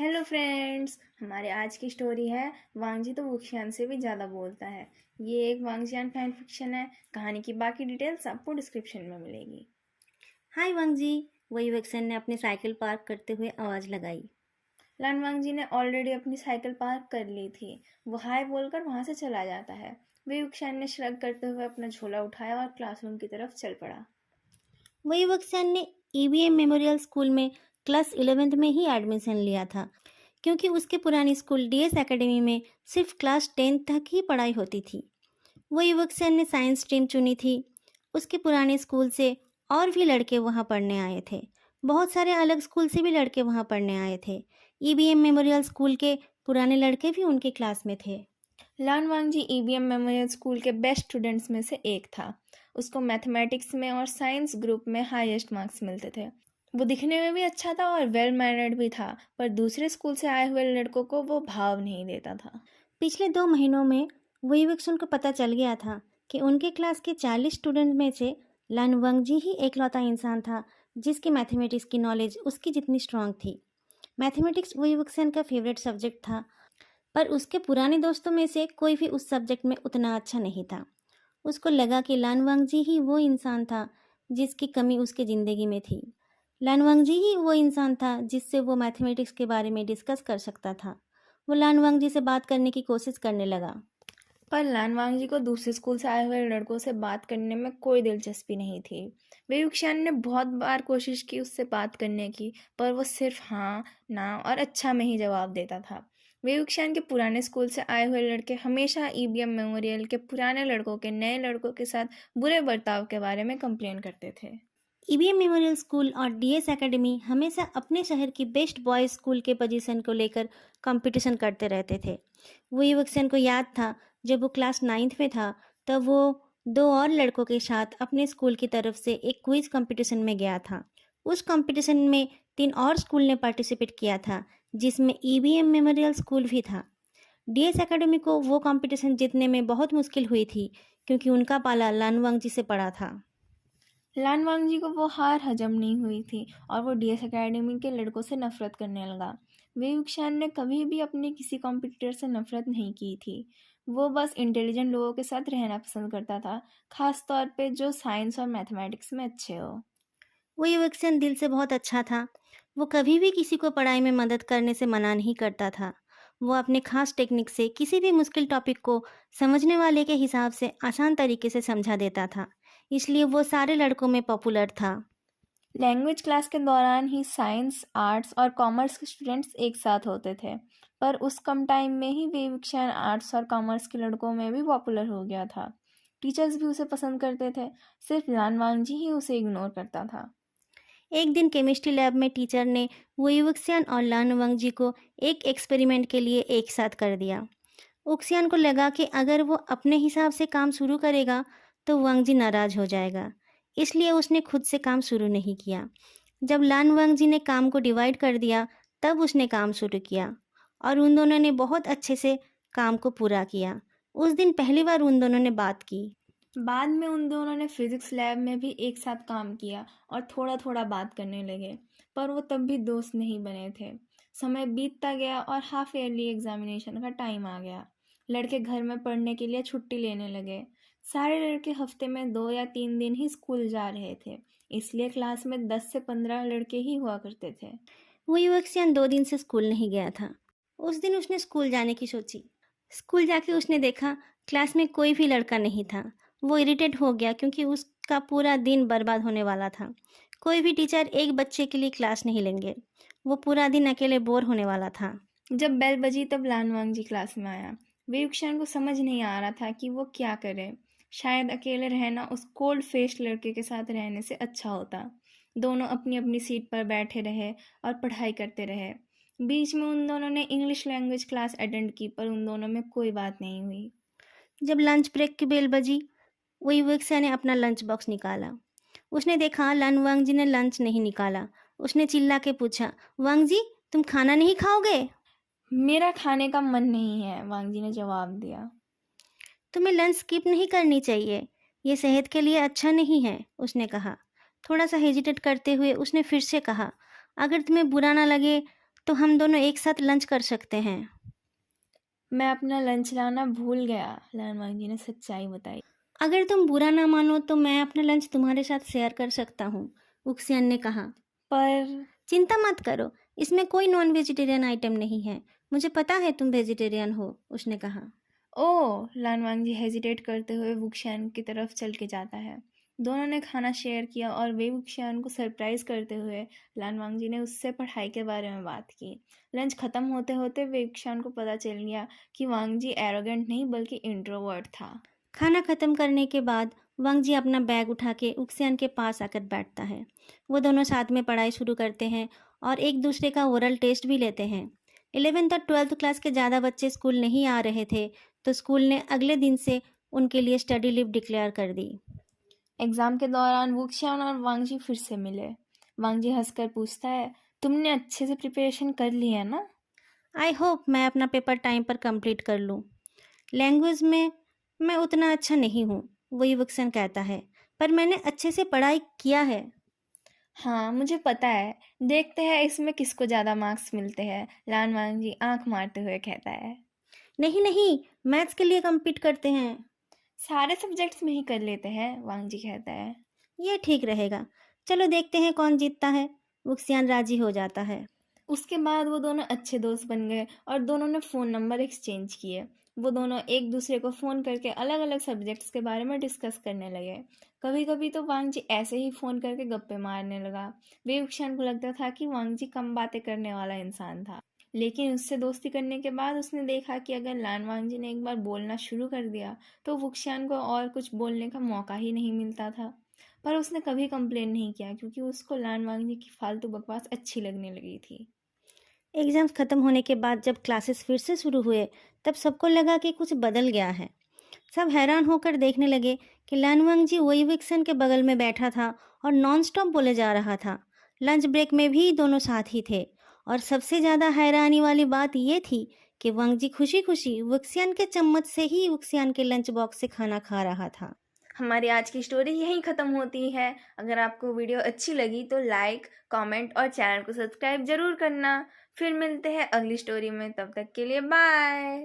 Hello friends, हमारे आज की स्टोरी है वांगजी तो वुक्शियान से भी ज़्यादा बोलता है। ये एक वांगजियान फैन फिक्शन है। कहानी की बाकी डिटेल्स आपको डिस्क्रिप्शन में मिलेगी। हाय वांगजी। वही वक्सन ने अपनी साइकिल पार्क करते हुए आवाज लगाई। लान वांगजी ने ऑलरेडी अपनी साइकिल पार्क कर ली थी। वो हाय बोलकर वहाँ से चला जाता है। वे वुक्शियान ने श्रग करते हुए अपना झोला उठाया और क्लासरूम की तरफ चल पड़ा। वही वक्सन ने ईवीएम मेमोरियल स्कूल में क्लास 11th में ही एडमिशन लिया था, क्योंकि उसके पुरानी स्कूल डीएस एकेडमी में सिर्फ क्लास 10th तक ही पढ़ाई होती थी। वही वक्सन ने साइंस स्ट्रीम चुनी थी। उसके पुराने स्कूल से और भी लड़के वहाँ पढ़ने आए थे। बहुत सारे अलग स्कूल से भी लड़के वहाँ पढ़ने आए थे। ईवीएम मेमोरियल स्कूल के पुराने लड़के भी उनके क्लास में थे। लान वांगजी ईवीएम मेमोरियल स्कूल के बेस्ट स्टूडेंट्स में से एक था। उसको मैथमेटिक्स में और साइंस ग्रुप में हाईएस्ट मार्क्स मिलते थे। वो दिखने में भी अच्छा था और वेल मैनर्ड भी था, पर दूसरे स्कूल से आए हुए लड़कों को वो भाव नहीं देता था। पिछले 2 महीनों में वहीवक्सन को पता चल गया था कि उनके क्लास के 40 स्टूडेंट में से लन वंगजी ही एकलौता इंसान था जिसकी मैथमेटिक्स की नॉलेज उसकी जितनी स्ट्रांग थी। मैथमेटिक्स वहीवक्सन का फेवरेट सब्जेक्ट था, पर उसके पुराने दोस्तों में से कोई भी उस सब्जेक्ट में उतना अच्छा नहीं था। उसको लगा कि लान वांगजी ही वो इंसान था जिसकी कमी उसके ज़िंदगी में थी। लान वांगजी ही वो इंसान था जिससे वो मैथमेटिक्स के बारे में डिस्कस कर सकता था। वो लान वांगजी से बात करने की कोशिश करने लगा। पर लान वांगजी को दूसरे स्कूल से आए हुए लड़कों से बात करने में कोई दिलचस्पी नहीं थी। बेयुक्षान ने बहुत बार कोशिश की उससे बात करने की, पर वो सिर्फ हाँ, ना और अच्छा में ही जवाब देता था। बेयुक्षान के पुराने स्कूल से आए हुए लड़के हमेशा ईबीएम मेमोरियल के पुराने लड़कों के नए लड़कों के साथ बुरे बर्ताव के बारे में कंप्लेन करते थे। ईवीएम मेमोरियल स्कूल और डीएस एकेडमी हमेशा अपने शहर की बेस्ट बॉयज़ स्कूल के पोजीशन को लेकर कंपटीशन करते रहते थे। वो युवक्सन को याद था, जब वो क्लास 9th में था तब वो 2 और लड़कों के साथ अपने स्कूल की तरफ से एक क्विज कंपटीशन में गया था। उस कंपटीशन में 3 और स्कूल ने पार्टिसिपेट किया था, जिसमें ईवीएम मेमोरियल स्कूल भी था। डीएस एकेडमी को वो कंपटीशन जीतने में बहुत मुश्किल हुई थी, क्योंकि उनका पाला लानवांग जी से पड़ा था। लान वांगजी को वो हार हजम नहीं हुई थी और वो डीएस एकेडमी के लड़कों से नफरत करने लगा। वेयुक्षान ने कभी भी अपने किसी कॉम्पिटिटर से नफरत नहीं की थी। वो बस इंटेलिजेंट लोगों के साथ रहना पसंद करता था, खास तौर पे जो साइंस और मैथमेटिक्स में अच्छे हो। वो युवक दिल से बहुत अच्छा था। वो कभी भी किसी को पढ़ाई में मदद करने से मना नहीं करता था। वो अपने खास टेक्निक से किसी भी मुश्किल टॉपिक को समझने वाले के हिसाब से आसान तरीके से समझा देता था। इसलिए वो सारे लड़कों में पॉपुलर था। लैंग्वेज क्लास के दौरान ही साइंस, आर्ट्स और कॉमर्स के स्टूडेंट्स एक साथ होते थे, पर उस कम टाइम में ही वेयुक्षान आर्ट्स और कॉमर्स के लड़कों में भी पॉपुलर हो गया था। टीचर्स भी उसे पसंद करते थे, सिर्फ लान वांगजी ही उसे इग्नोर करता था। एक दिन केमिस्ट्री लैब में टीचर ने वो युवक्सियन और लानवंग जी को एक एक्सपेरिमेंट के लिए एक साथ कर दिया। उक्सियन को लगा कि अगर वो अपने हिसाब से काम शुरू करेगा तो वांगजी नाराज हो जाएगा। इसलिए उसने खुद से काम शुरू नहीं किया। जब लान वांगजी ने काम को डिवाइड कर दिया, तब उसने काम शुरू किया और उन दोनों ने बहुत अच्छे से काम को पूरा किया। उस दिन पहली बार उन दोनों ने बात की। बाद में उन दोनों ने फिजिक्स लैब में भी एक साथ काम किया और थोड़ा थोड़ा बात करने लगे, पर वो तब भी दोस्त नहीं बने थे। समय बीतता गया और हाफ ईयरली एग्जामिनेशन का टाइम आ गया। लड़के घर में पढ़ने के लिए छुट्टी लेने लगे। सारे लड़के हफ्ते में 2 या 3 दिन ही स्कूल जा रहे थे, इसलिए क्लास में 10 से 15 लड़के ही हुआ करते थे। वो युवक 2 दिन से स्कूल नहीं गया था। उस दिन उसने स्कूल जाने की सोची। स्कूल जाके उसने देखा क्लास में कोई भी लड़का नहीं था। वो इरिटेट हो गया क्योंकि उसका पूरा दिन बर्बाद होने वाला था। कोई भी टीचर एक बच्चे के लिए क्लास नहीं लेंगे। वो पूरा दिन अकेले बोर होने वाला था। जब बेल बजी तब लानवांग जी क्लास में आया। वेयुक्षण को समझ नहीं आ रहा था कि वो क्या करे। शायद अकेले रहना उस कोल्ड फेस्ड लड़के के साथ रहने से अच्छा होता। दोनों अपनी अपनी सीट पर बैठे रहे और पढ़ाई करते रहे। बीच में उन दोनों ने इंग्लिश लैंग्वेज क्लास अटेंड की, पर उन दोनों में कोई बात नहीं हुई। जब लंच ब्रेक की बेल बजी, वो युवक ने अपना लंच बॉक्स निकाला। उसने देखा लन वांग जी ने लंच नहीं निकाला। उसने चिल्ला के पूछा, वांग जी, तुम खाना नहीं खाओगे? मेरा खाने का मन नहीं है, वांग जी ने जवाब दिया। तुम्हें लंच स्किप नहीं करनी चाहिए। ये सेहत के लिए अच्छा नहीं है, उसने कहा। थोड़ा सा हेजिटेट करते हुए उसने फिर से कहा, अगर तुम्हें बुरा ना लगे तो हम दोनों एक साथ लंच कर सकते हैं। मैं अपना लंच लाना भूल गया, लान वांगजी ने सच्चाई बताई। अगर तुम बुरा ना मानो तो मैं अपना लंच तुम्हारे साथ शेयर कर सकता हूँ, उक्सियन ने कहा। पर चिंता मत करो, इसमें कोई नॉन वेजिटेरियन आइटम नहीं है। मुझे पता है तुम वेजिटेरियन हो, उसने कहा। ओह, लान वांगजी हेजिटेट करते हुए वुक्शियान की तरफ चल के जाता है। दोनों ने खाना शेयर किया और वे वुक्शियान को सरप्राइज करते हुए लान वांगजी ने उससे पढ़ाई के बारे में बात की। लंच खत्म होते होते वे वुक्शियान को पता चल गया कि वांगजी एरोगेंट नहीं बल्कि इंट्रोवर्ट था। खाना खत्म करने के बाद वांग जी अपना बैग उठा के उक्सियन के पास आकर बैठता है। वो दोनों साथ में पढ़ाई शुरू करते हैं और एक दूसरे का ओरल टेस्ट भी लेते हैं। 11th और 12th क्लास के ज़्यादा बच्चे स्कूल नहीं आ रहे थे, तो स्कूल ने अगले दिन से उनके लिए स्टडी लीव डिक्लेयर कर दी। एग्जाम के दौरान वुक्शियान और वांगजी फिर से मिले। वांगजी हंसकर पूछता है, तुमने अच्छे से प्रिपरेशन कर ली है ना? आई होप मैं अपना पेपर टाइम पर कंप्लीट कर लूँ। लैंग्वेज में मैं उतना अच्छा नहीं हूँ, वही वक्सन कहता है, पर मैंने अच्छे से पढ़ाई किया है। हाँ, मुझे पता है। देखते हैं इसमें किसको ज़्यादा मार्क्स मिलते हैं, लान वांगजी आंख मारते हुए कहता है। नहीं नहीं, मैथ्स के लिए कम्पीट करते हैं। सारे सब्जेक्ट्स में ही कर लेते हैं, वांगजी कहता है। ये ठीक रहेगा। चलो देखते हैं कौन जीतता है। वुक्सियान राजी हो जाता है। उसके बाद वो दोनों अच्छे दोस्त बन गए और दोनों ने फ़ोन नंबर एक्सचेंज किए। वो दोनों एक दूसरे को फ़ोन करके अलग अलग सब्जेक्ट्स के बारे में डिस्कस करने लगे। कभी कभी तो वांगजी ऐसे ही फ़ोन करके गप्पे मारने लगा। वेवक्षण को लगता था कि वांगजी कम बातें करने वाला इंसान था, लेकिन उससे दोस्ती करने के बाद उसने देखा कि अगर लान वांगजी ने एक बार बोलना शुरू कर दिया तो वुक्शियान को और कुछ बोलने का मौका ही नहीं मिलता था। पर उसने कभी कंप्लेन नहीं किया क्योंकि उसको लान वांगजी की फालतू बकवास अच्छी लगने लगी थी। एग्ज़ाम्स ख़त्म होने के बाद जब क्लासेस फिर से शुरू हुए, तब सबको लगा कि कुछ बदल गया है। सब हैरान होकर देखने लगे कि लानवांग जी वही विक्सन के बगल में बैठा था और नॉन स्टॉप बोले जा रहा था। लंच ब्रेक में भी दोनों साथ ही थे। और सबसे ज़्यादा हैरानी वाली बात ये थी कि वांग जी खुशी खुशी वुक्सियान के चम्मच से ही वुक्सियान के लंच बॉक्स से खाना खा रहा था। हमारी आज की स्टोरी यहीं ख़त्म होती है। अगर आपको वीडियो अच्छी लगी तो लाइक, कमेंट और चैनल को सब्सक्राइब ज़रूर करना। फिर मिलते हैं अगली स्टोरी में, तब तक के लिए बाय।